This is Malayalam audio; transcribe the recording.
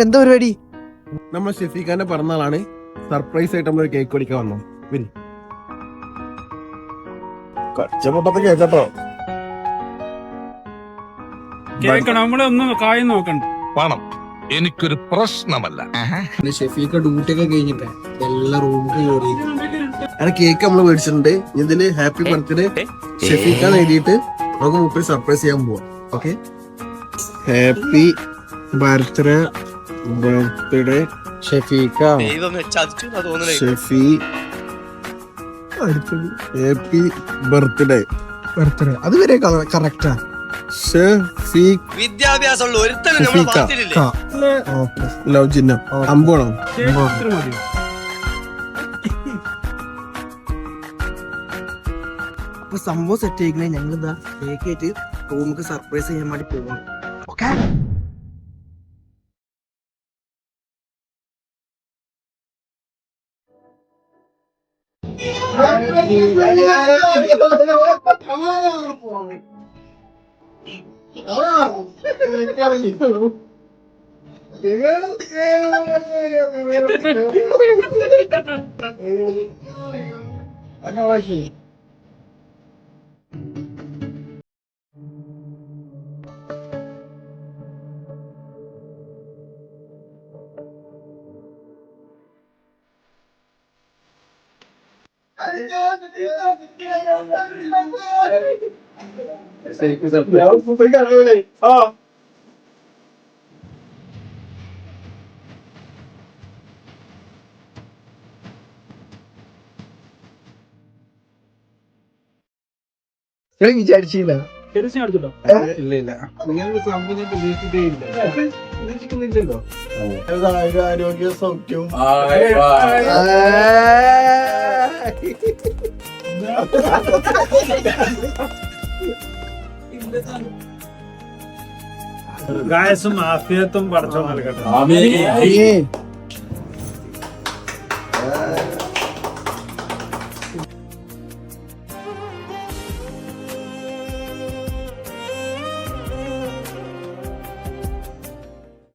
എന്താ പരിപാടി? നമ്മൾ ഷെഫീഖാന്റെ പിറന്നാളാണ്. സർപ്രൈസ് ആയിട്ട് നമ്മളൊരു കേക്ക് മേടിക്കാൻ വന്നു. കച്ചപ്പൊട്ടത്തെ കേട്ടോ. കേക്ക് നമ്മളൊന്നും കായം നോക്കണ്ട. പണം എനിക്കൊരു പ്രശ്നമല്ല. ഷെഫീഖ ഡ്യൂട്ടി ഒക്കെ കഴിഞ്ഞിട്ടേ എല്ലാ റൂമിൽ കയറി അങ്ങനെ കേക്ക് നമ്മൾ മേടിച്ചിട്ടുണ്ട്. ഇതില് ഹാപ്പി ബർത്ത്ഡേ ഷെഫീഖാന്ന് എഴുതിയിട്ട് നമുക്ക് മുപ്പത് സർപ്രൈസ് ചെയ്യാൻ പോവാം. Okay, happy birthday Shefeeqa. Happy birthday അതുവരെ കറക്റ്റാ. വിദ്യാഭ്യാസമുള്ള ലവ് ചിഹ്നം അമ്പോണോ? അപ്പൊ സംഭവം സെറ്റ് ആയിക്കണേ. ഞങ്ങളിതാ കേക്ക് ആയിട്ട് റൂമിക്ക് സർപ്രൈസ് ചെയ്യാൻ വേണ്ടി പോകണം. ഓക്കെ, വിചാരിച്ചില്ല. ഇല്ല, നിങ്ങൾ സംഭവം പ്രതീക്ഷിക്കുന്നില്ലല്ലോ. ആരോഗ്യ സൗഖ്യവും ഗായസും ആഫിയത്തും പടച്ചോ നൽകട്ടെ.